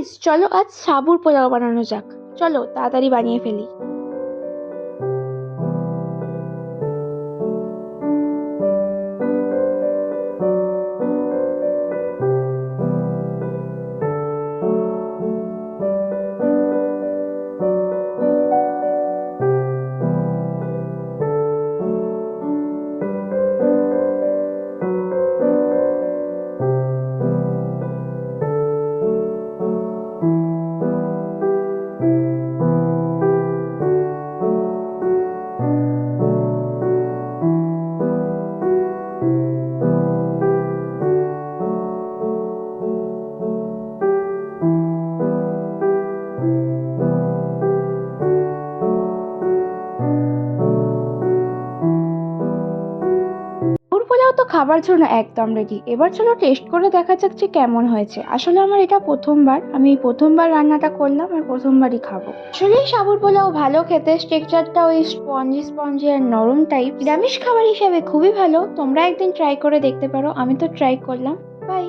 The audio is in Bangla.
গাইস, চলো আজ সাবুর পোলাও বানানো যাক। চলো তাড়াতাড়ি বানিয়ে ফেলি। সাবুর পোলাও তো খাবার জন্য একদম রেডি। এবার চলো টেস্ট করে দেখা যাক যে কেমন হয়েছে। আসলে আমার এটা প্রথমবার, আমি এই প্রথমবার রান্নাটা করলাম আর প্রথমবারই খাবো। আসলে সাবুর পোলাও ভালো খেতে, টেক্সচারটা ওই স্পঞ্জি স্পঞ্জি আর নরম টাইপ। নিরামিষ খাবার হিসেবে খুবই ভালো। তোমরা একদিন ট্রাই করে দেখতে পারো, আমি তো ট্রাই করলাম। বাই।